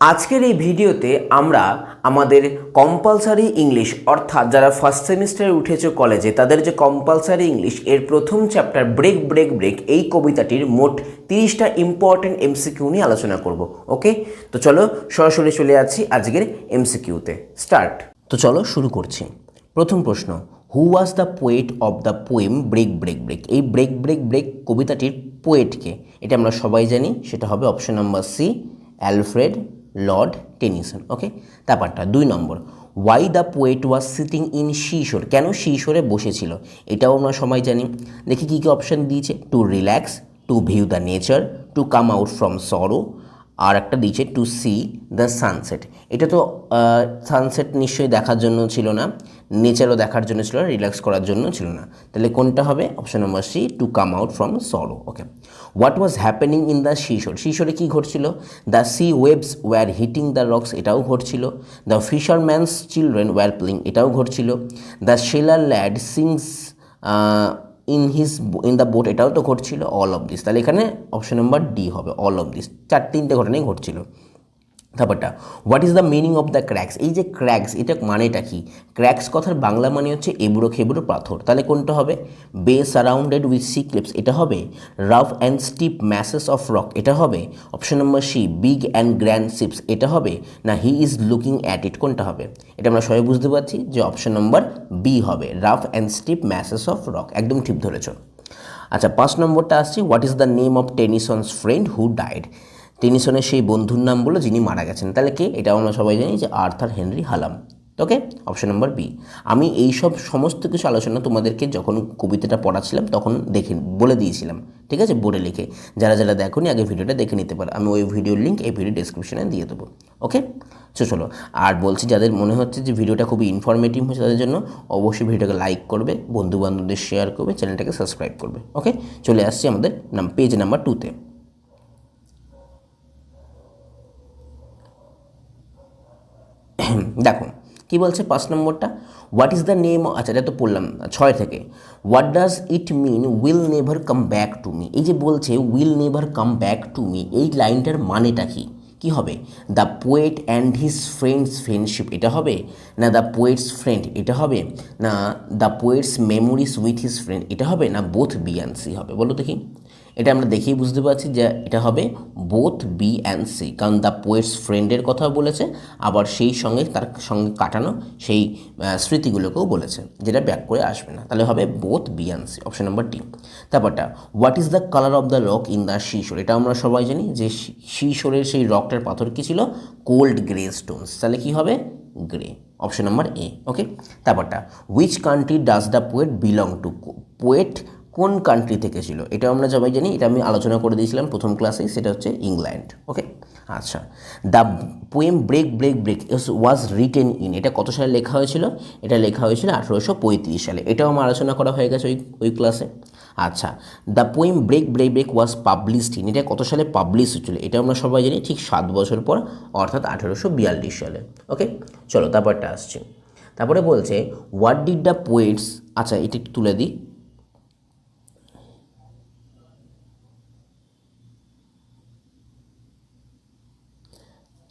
আজকের এই ভিডিওতে আমরা আমাদের কম্পালসারি ইংলিশ অর্থাৎ যারা ফার্স্ট সেমিস্টারে উঠেছে কলেজে তাদের যে কম্পালসারি ইংলিশ এর প্রথম চ্যাপ্টার ব্রেক ব্রেক ব্রেক এই কবিতাটির মোট 30টা ইম্পর্টেন্ট এমসিকিউ নিয়ে আলোচনা করব। ওকে, তো চলো সরাসরি চলে যাচ্ছি আজকের এমসিকিউতে। স্টার্ট। তো চলো শুরু করছি। প্রথম প্রশ্ন, who was the poet of the poem break break break? এই ব্রেক ব্রেক ব্রেক কবিতাটির পোয়েটকে, এটা আমরা সবাই জানি, সেটা হবে option number C, Alfred Lord Tennyson. Okay, তারপরটা 2 number, why the poet was sitting in seashore? কেন শিশোরে বসেছিল? এটাও আমরা সবাই জানি। দেখি কী কী অপশান দিয়েছে। To relax, to view the nature, to come out from sorrow, আর একটা দিয়েছে টু সি দ্য সানসেট। এটা তো সানসেট নিশ্চয়ই দেখার জন্য ছিল না, নেচারও দেখার জন্য ছিল না, রিল্যাক্স করার জন্য ছিল না। তাহলে কোনটা হবে? Option number C, to come out from sorrow. Okay, what was happening in the seashore? শিশোরে কী ঘটছিল? The sea waves were hitting the rocks, এটাও ঘটছিল। The fisherman's children were playing, এটাও ঘটছিল। The sailor lad sings in the boat, এটাও তো ঘটছিল। অল অফ দিস, তাহলে এখানে অপশন নাম্বার ডি হবে, অল অফ দিস। 3টে ঘটনাই ঘটছিল। তারপরটা, what is the meaning of the cracks? এই যে ক্র্যাক্স, এটা মানেটা কি? ক্র্যাক্স কথার বাংলা মানে হচ্ছে এবড়ো খেবড়ো পাথর। তাহলে কোনটা হবে? বে সারাউন্ডেড উইথ সি ক্লিপস, এটা হবে। Rough and steep masses of rock, এটা হবে। Option number C, big and grand ships, এটা হবে। না he is looking at it, কোনটা হবে? এটা আমরা সবাই বুঝতে পারছি যে অপশন নম্বর বি হবে, rough and steep masses of rock. একদম ঠিক ধরেছ। আচ্ছা, 5 নম্বরটা আসছি, what is the name of Tennyson's friend who died? টেনিসনের সেই বন্ধুর নাম বলো যিনি মারা গেছেন। তাহলে কে? এটাও আমরা সবাই জানি যে আর্থার হেনরি হালাম। ওকে, অপশন নম্বর বি। আমি এই সব সমস্ত কিছু আলোচনা তোমাদেরকে যখন কবিতাটা পড়াচ্ছিলাম তখন বলে দিয়েছিলাম, ঠিক আছে, বোর্ডে লিখে। যারা যারা দেখোনি আগে ভিডিওটা দেখে নিতে পারো, আমি ওই ভিডিওর লিঙ্ক এই ভিডিও ডেসক্রিপশনে দিয়ে দেবো। ওকে, চলো। আর বলছি, যাদের মনে হচ্ছে যে ভিডিওটা খুবই ইনফরমেটিভ হচ্ছে তাদের জন্য অবশ্যই ভিডিওটাকে লাইক করবে, বন্ধুবান্ধবদের শেয়ার করবে, চ্যানেলটাকে সাবস্ক্রাইব করবে। ওকে, চলে আসছি আমাদের পেজ নাম্বার 2তে। দেখো কি বলছে 5 নম্বরটা, হোয়াট ইজ দ্য নেম, আচ্ছা এটা তো পড়লাম 6 থেকে। What does it mean will never come back to me? এই যে বলছে will never come back to me, এই লাইনটার মানেটা কি? কী হবে? The poet and his friends friendship, এটা হবে। না দ্য পোয়েটস ফ্রেন্ড, এটা হবে। না the poet's memories with his friend, এটা হবে। না বোথ বি অ্যান্ড সি হবে? বলো দেখি। এটা আমরা দেখেই বুঝতে পারছি যে এটা হবে বোথ বি অ্যান্ড সি, কারণ দ্য পোয়েটস ফ্রেন্ডের কথা বলেছে, আবার সেই সঙ্গে তার সঙ্গে কাটানো সেই স্মৃতিগুলোকেও বলেছে, যেটা ব্যাক করে আসবে না। তাহলে হবে both B and C, option number D. তারপরটা, what is the colour of the rock in the seashore? এটা আমরা সবাই জানি যে শিশোরের সেই রকটার পাথর কী ছিল? Cold grey stones. তাহলে কী হবে? Grey, option number A. Okay, তারপরটা, which country does the poet belong to? Poet কোন কান্ট্রি থেকে ছিল? এটা আমরা সবাই জানি, এটা আমি আলোচনা করে দিয়েছিলাম প্রথম ক্লাসেই, সেটা হচ্ছে ইংল্যান্ড। ওকে, আচ্ছা, the poem break break break was written in, এটা কত সালে লেখা হয়েছিল? এটা লেখা হয়েছিল 1835 সালে। এটাও আমার আলোচনা করা হয়ে গেছে ওই ক্লাসে। আচ্ছা, the poem break break break was published in, এটা কত সালে পাবলিশ হয়েছিল? এটা আমরা সবাই জানি, ঠিক 7 বছর পর, অর্থাৎ 1842 সালে। ওকে, চলো তারপরটা আসছে। তারপরে বলছে হোয়াট ডিড দ্য পোয়েটস, আচ্ছা এটা একটু তুলে দিই।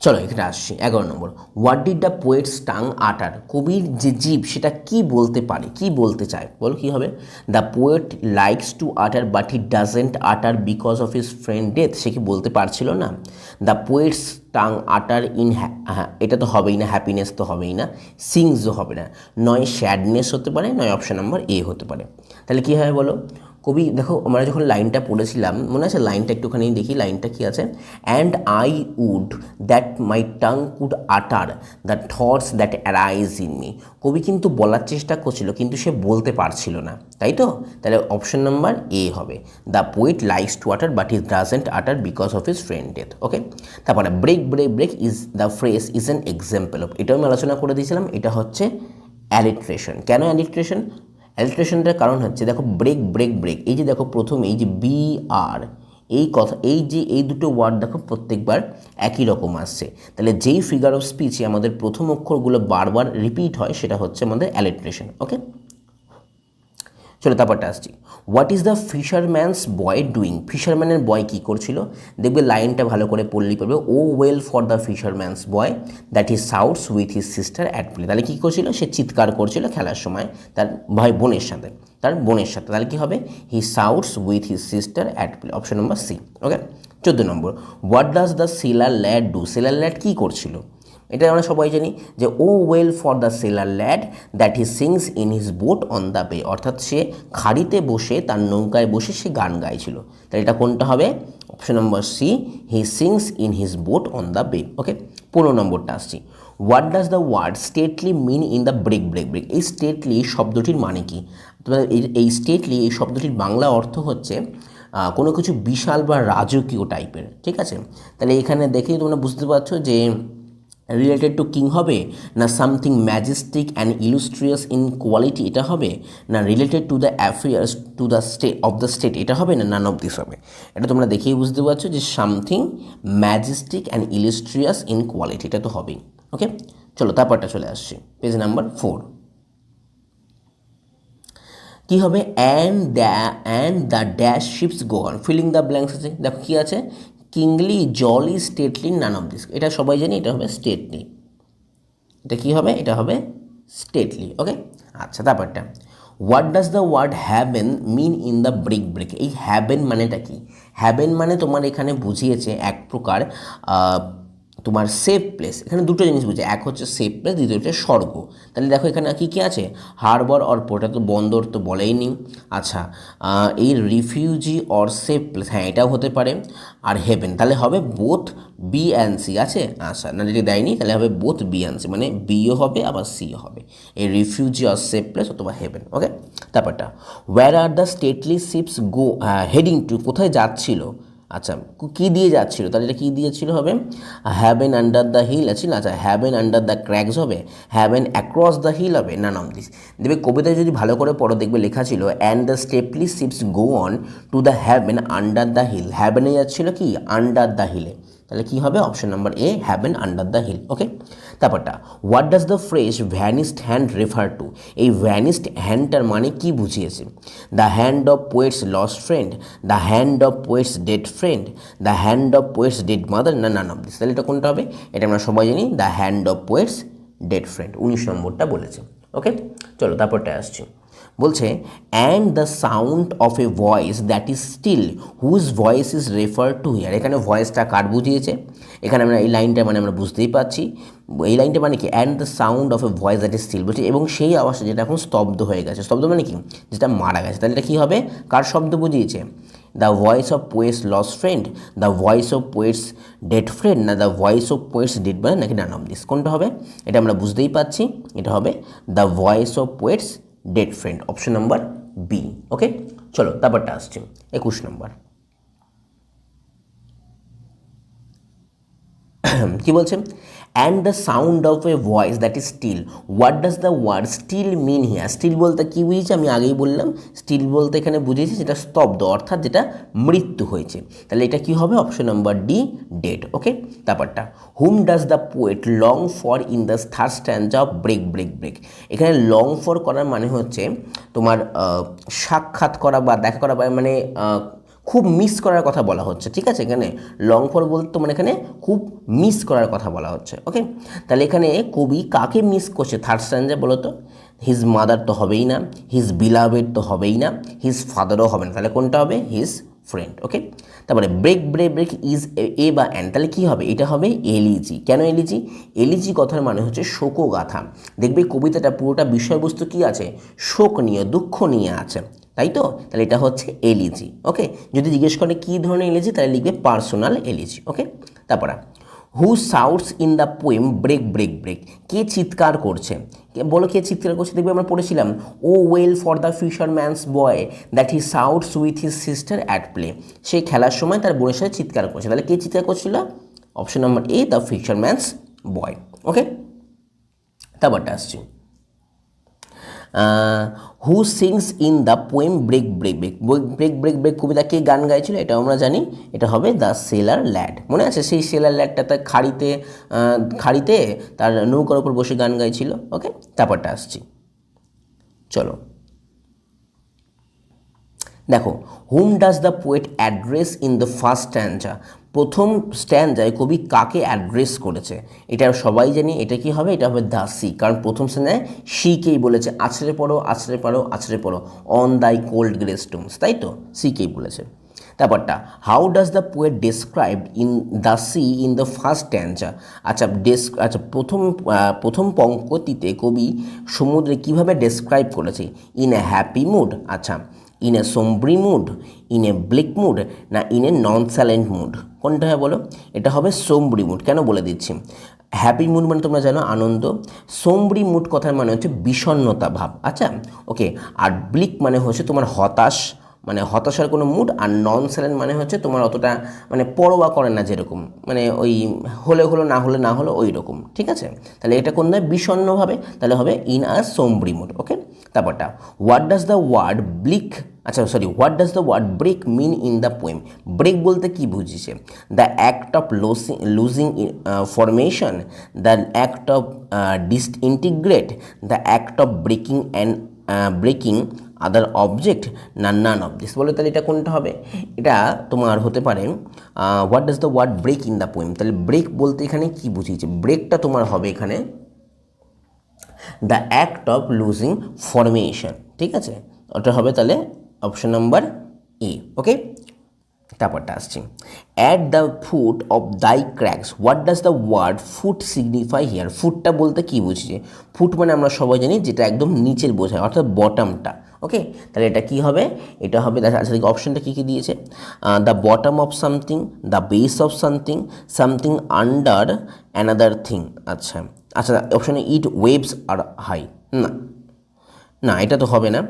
চলো এখানে আসছি 11 number, what did the poet's tongue utter? কবির যে জীব সেটা কি বলতে পারে, কি বলতে চায়? বলো কী হবে? The poet likes to utter but he doesn't utter because of his friend death, সে কি বলতে পারছিল না? The poet's tongue utter in, হ্যাঁ এটা তো হবেই না, হ্যাপিনেস তো হবেই না, সিংসও হবে না, নয় স্যাডনেস হতে পারে, নয় অপশন নাম্বার এ হতে পারে। তাহলে কী হয় বলো? কবি, দেখো আমরা যখন লাইনটা পড়েছিলাম মনে আছে, লাইনটা একটুখানি দেখি, লাইনটা কী আছে? And I would that my tongue could utter the thoughts that arise in me. কবি কিন্তু বলার চেষ্টা করছিল কিন্তু সে বলতে পারছিল না, তাই তো? তাহলে অপশন নাম্বার এ হবে, the poet likes to utter but he doesn't utter because of his friend death. Okay, তারপরে break break break is the phrase is an example of, এটাও আমি আলোচনা করে দিয়েছিলাম, এটা হচ্ছে অ্যালিট্রেশন। কেন অ্যালিট্রেশন? অ্যালিট্রেশনটার কারণ হচ্ছে, দেখো ব্রেক ব্রেক ব্রেক, এই যে দেখো প্রথমে এই যে বি আর, এই কথা, এই যে এই দুটো ওয়ার্ড দেখো প্রত্যেকবার একই রকম আসছে। তাহলে যেই ফিগার অফ স্পিচে আমাদের প্রথম অক্ষরগুলো বারবার রিপিট হয় সেটা হচ্ছে আমাদের অ্যালিট্রেশন। ওকে, চলো তারপরটা আসছি। What is the fisherman's boy doing? ফিশারম্যানের বয় কী করছিল? দেখবে লাইনটা ভালো করে পড়লেই পারবে। O well for the fisherman's boy that he shouts with his sister at play. তাহলে কী করছিল? সে চিৎকার করছিল খেলার সময় তার বোনের সাথে, তাহলে কী হবে? He shouts with his sister at play, option number C. Okay, 14 number, what does the sailor lad do? Sailor lad কী করছিল? এটা আমরা সবাই জানি যে O well for the sailor lad that he sings in his boat on the bay, অর্থাৎ সে খাড়িতে বসে তার নৌকায় বসে সে গান গাইছিল। তাহলে এটা কোনটা হবে? Option number C, he sings in his boat on the bay. Okay, 15 নম্বরটা আসছি। What does the word stately mean in the break break break? এই স্টেটলি শব্দটির মানে কি? এই স্টেটলি এই শব্দটির বাংলা অর্থ হচ্ছে কোনো কিছু বিশাল বা রাজকীয় টাইপের, ঠিক আছে? তাহলে এখানে দেখেই তোমরা বুঝতে পারছো যে রিলেটেড টু কিং হবে, না something majestic and illustrious in quality এটা হবে, না related to the affairs to the state of the state এটা হবে, না নান অফ দিস হবে। এটা তোমরা দেখেই বুঝতে পারছো যে something majestic and illustrious in quality এটা তো হবেই। ওকে, চলো তারপরটা চলে আসছি, পেজ নাম্বার 4। কী হবে? And the dash ships go on, filling the blanks আছে, দেখো কী আছে? Kingly, jolly, stately, none of this. এটা সবাই জানি, এটা হবে স্টেটলি। এটা কী হবে? এটা হবে স্টেটলি। ওকে, আচ্ছা তারপরটা, what does the word haven mean in the break break? এই হ্যাভেন মানেটা কি? হ্যাভেন মানে তোমার এখানে বুঝিয়েছে এক প্রকার তোমার সেফ প্লেস। এখানে দুটো জিনিস বুঝে, এক হচ্ছে সেফ প্লেস, দ্বিতীয় হচ্ছে স্বর্গ। তাহলে দেখো এখানে কী কী আছে? হারবার অর পোর্ট, তো বন্দর তো বলেই নি। আচ্ছা, এই রিফিউজি অর সেফ প্লেস, হ্যাঁ এটাও হতে পারে। আর হেভেন, তাহলে হবে বোথ বি অ্যান্ড সি আছে। আচ্ছা, না যদি দেয়নি তাহলে হবে বোথ বি অ্যান্ড সি, মানে বিও হবে আবার সিও হবে, এই রিফিউজি অর সেফ প্লেস অথবা হেভেন। ওকে, তারপরটা, where are the stately ships go heading to, কোথায় যাচ্ছিল? আচ্ছা, কী দিয়ে যাচ্ছিল? তাহলে এটা কী দিয়েছিল হবে? হ্যাভেন আন্ডার দ্য হিল আছে না? আচ্ছা, হ্যাভেন আন্ডার দ্য ক্র্যাকস হবে, হ্যাভেন অ্যাক্রস দ্য হিল হবে, নান অফ দিস। দেখবে কবিতায় যদি ভালো করে পড়ো দেখবে লেখা ছিল and the stately ships go on to the haven under the hill. হ্যাভেনে যাচ্ছিল কি? আন্ডার দ্য হিলে। তাহলে কী হবে? Option number A, haven under the hill. Okay, তারপরটা, what does the phrase vanished hand refer to? এই ভ্যানিসড হ্যান্ডটার মানে কি বুঝিয়েছে? The hand of poet's lost friend, the hand of poet's dead friend, the hand of poet's dead mother, না none of this. তাহলে এটা কোনটা হবে? এটা আমরা সবাই জানি, the hand of poet's dead friend, 19 নম্বরটা বলেছে। ওকে, চলো তারপরটা আসছি। বলছে and the sound of a voice that is still whose voice is refer to here. এখানে ভয়েসটা কার বুঝিয়েছে? এখানে আমরা এই লাইনটা মানে আমরা বুঝতেই পারছি, এই লাইনটা মানে কি? And the sound of a voice that is still বলছে, এবং সেই আওয়াজটা যেটা এখন স্তব্ধ হয়ে গেছে। স্তব্ধ মানে কি? যেটা মারা গেছে। তাহলে এটা কী হবে? কার শব্দ বুঝিয়েছে? The voice of poet's lost friend, the voice of poet's dead friend, না the voice of poet's dead মানে, নাকি নান অফ দিস? কোনটা হবে? এটা আমরা বুঝতেই পারছি, এটা হবে the voice of poet's dead friend, option number B. Okay, চলো তারপরটা আসছে 21 নম্বর। কি বলছে? And the sound of a voice that is still, what does the word still mean here? Still বলতে কী বুঝেছি? আমি আগেই বললাম, স্টিল বলতে এখানে বুঝেছি যেটা স্তব্ধ, অর্থাৎ যেটা মৃত্যু হয়েছে। তাহলে এটা কি হবে? Option number D, dead. Okay, তারপরটা, whom does the poet long for in the third stanza of break break break? এখানে লং ফর করার মানে হচ্ছে তোমার সাক্ষাৎ করা বা দেখা করা, বা মানে খুব মিস করার কথা বলা হচ্ছে, ঠিক আছে? এখানে লং ফর বলতে মানে এখানে খুব মিস করার কথা বলা হচ্ছে। ওকে, তাহলে এখানে কবি কাকে মিস করছে থার্ড স্ট্যান্জা বলো তো? হিজ মাদার তো হবেই না, হিজ বিলাভেড তো হবেই না, হিজ ফাদারও হবে না, তাহলে কোনটা হবে? His friend. ওকে, তারপরে break break break is a বা অ্যান, তাহলে কী হবে? এটা হবে এলিজি। কেন এলিজি? এলিজি কথার মানে হচ্ছে শোকগাথা। দেখবে কবিতাটা পুরোটা বিষয়বস্তু কী আছে? শোক নিয়ে, দুঃখ নিয়ে আছে, তাই তো? তাহলে এটা হচ্ছে এলিজি। ওকে, যদি জিজ্ঞেস করে কী ধরনের এলিজি, তাহলে লিখবে পার্সোনাল এলিজি। ওকে, তারপরে, who shouts in the poem break break break? কে চিৎকার করছে? বলো কে চিৎকার করছে? দেখবে আমরা পড়েছিলাম O well for the fisherman's boy that he shouts with his sister at play. সে খেলার সময় তার বোনের সাথে চিৎকার করছে। তাহলে কে চিৎকার করছিল? Option number A, the fisherman's boy. Okay, তারপরটা আসছি, who sings in the poem break break break? Break break break কবিতা কে গান গাইছিল? এটাও আমরা জানি, এটা হবে দ্য সেলার ল্যাড। মনে আছে সেই সেলার ল্যাডটা তার খাড়িতে তার নৌকার উপর বসে গান গাইছিল। ওকে, তারপরটা আসছি, চলো দেখো, হুম does the poet address in the first স্ট্যান্জা, প্রথম স্ট্যান্জায় কবি কাকে অ্যাড্রেস করেছে, এটা সবাই জানি। এটা কি হবে, এটা হবে দ্য সি, কারণ প্রথম স্ট্যান্জায় সিকেই বলেছে আছড়ে পড়ো আছড়ে পড়ো আছড়ে পড়ো অন দাই কোল্ড গ্রে স্টোনস, তাই তো, সিকেই বলেছে। তারপরটা, how does the poet describe in the sea in the first stanza, আচ্ছা প্রথম পঙ্ক্তিতে কবি সমুদ্রে কীভাবে ডেসক্রাইব করেছে, ইন এ হ্যাপি মুড, আচ্ছা in a sombre mood, in a bleak mood, না in a non silent mood, কোনটা হয় বলো? এটা হবে সোম্ব্রি মুড। কেন বলে দিচ্ছি, হ্যাপি মুড মানে তোমরা জানো আনন্দ, সোম্ব্রি মুড কথার মানে হচ্ছে বিষণ্ণতা ভাব, আচ্ছা ওকে। আর ব্লিক মানে হচ্ছে তোমার হতাশ, মানে হতাশার কোনো মুড। আর নন সাইলেন্ট মানে হচ্ছে তোমার অতটা মানে পরোয়া করে না, যেরকম মানে ওই হলে হলো না হলে না হলো ওই রকম, ঠিক আছে। তাহলে এটা কোন দেয় বিষণ্ণভাবে, তাহলে হবে ইন আ সোম্ব্রি মুড, ওকে। তারপরটা, what does the word bleak, আচ্ছা sorry, what does the word break mean in the poem, break বলতে কী বুঝিয়েছে, the act of losing formation, the act of disintegrate, the act of breaking and breaking other object, না none of this বলে। তাহলে এটা কোনটা হবে, এটা তোমার হতে পারে what does the word break in the poem, তাহলে ব্রেক বলতে এখানে কী বুঝিয়েছে, ব্রেকটা তোমার হবে এখানে the act of losing formation, ঠিক আছে, ওটা হবে তাহলে অপশন নাম্বার এ, ওকে। তারপরটা আসছি, at the foot of thy crags, what does the word foot signify here, ফুটটা বলতে কী বুঝছে, ফুট মানে আমরা সবাই জানি যেটা একদম নিচের বোঝায়, অর্থাৎ বটমটা, ওকে। তাহলে এটা কী হবে, এটা হবে, দেখা আচ্ছা অপশনটা কী কী দিয়েছে, the bottom of something, the base of something, something under another thing, আচ্ছা আচ্ছা অপশানে ইট ওয়েভস আর হাই, না না এটা তো হবে না,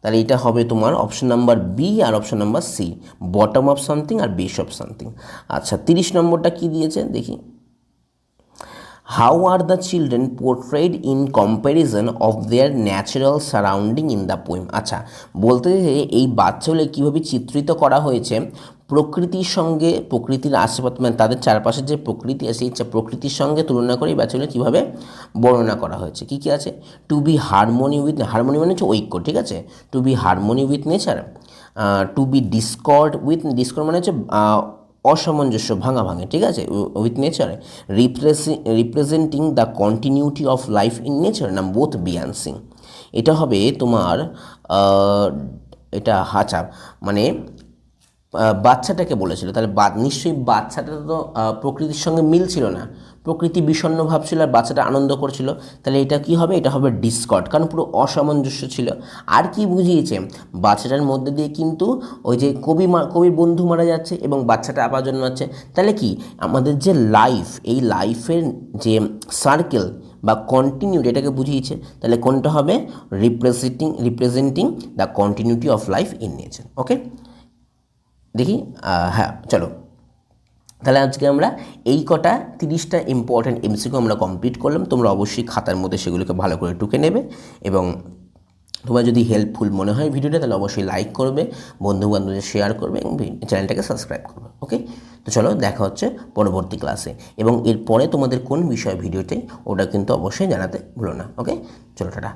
তাহলে এটা হবে তোমার অপশন নাম্বার বি আর option number C, bottom of something আর বেস অফ সামথিং। আচ্ছা 30 নম্বরটা কি দিয়েছে দেখি, how are the children portrayed in comparison of their natural surrounding in the poem, আচ্ছা বলতে এই বাচ্চাগুলো কীভাবে চিত্রিত করা হয়েছে প্রকৃতির সঙ্গে, প্রকৃতির আশেপাশে মানে তাদের চারপাশের যে প্রকৃতি আছে এই প্রকৃতির সঙ্গে তুলনা করে এই বাচ্চাগুলো কীভাবে বর্ণনা করা হয়েছে, কী কী আছে, to be harmony with, harmony মানে হচ্ছে ঐক্য, ঠিক আছে, to be harmony with nature, to be discord with, discord মানে হচ্ছে অসামঞ্জস্য ভাঙাভাঙি, ঠিক আছে, with nature, representing the continuity of life in nature, না বোথ বিয়ান্সিং। এটা হবে তোমার এটা হাঁচা মানে বাচ্চাটাকে বলেছিল, তাহলে নিশ্চয়ই বাচ্চাটা তো প্রকৃতির সঙ্গে মিল ছিল না, প্রকৃতি বিষণ্ণ ভাবছিল আর বাচ্চাটা আনন্দ করছিল, তাহলে এটা কি হবে, এটা হবে ডিসকর্ড, কারণ পুরো অসামঞ্জস্য ছিল। আর কি বুঝিয়েছে, বাচ্চাটার মধ্যে দিয়ে কিন্তু ওই যে কবির বন্ধু মারা যাচ্ছে এবং বাচ্চাটা আবার জন্মাচ্ছে, তাহলে কি আমাদের যে লাইফ, এই লাইফের যে সার্কেল বা কন্টিনিউটি এটাকে বুঝিয়েছে, তাহলে কোনটা হবে, representing the continuity of life in nature, okay. দেখি হ্যাঁ চলো, তাহলে আজকে আমরা এই কটা 30টা ইম্পর্ট্যান্ট এমসিকিউ আমরা কমপ্লিট করলাম। তোমরা অবশ্যই খাতার মধ্যে সেগুলোকে ভালো করে টুকে নেবে এবং তোমার যদি হেল্পফুল মনে হয় ভিডিওটা তাহলে অবশ্যই লাইক করবে, বন্ধুবান্ধবদের শেয়ার করবে এবং চ্যানেলটাকে সাবস্ক্রাইব করবে, ওকে। তো চলো দেখা হচ্ছে পরবর্তী ক্লাসে, এবং এরপরে তোমাদের কোন বিষয় ভিডিওতে ওটা কিন্তু অবশ্যই জানাতে ভুলো না, ওকে। চলো টাটা।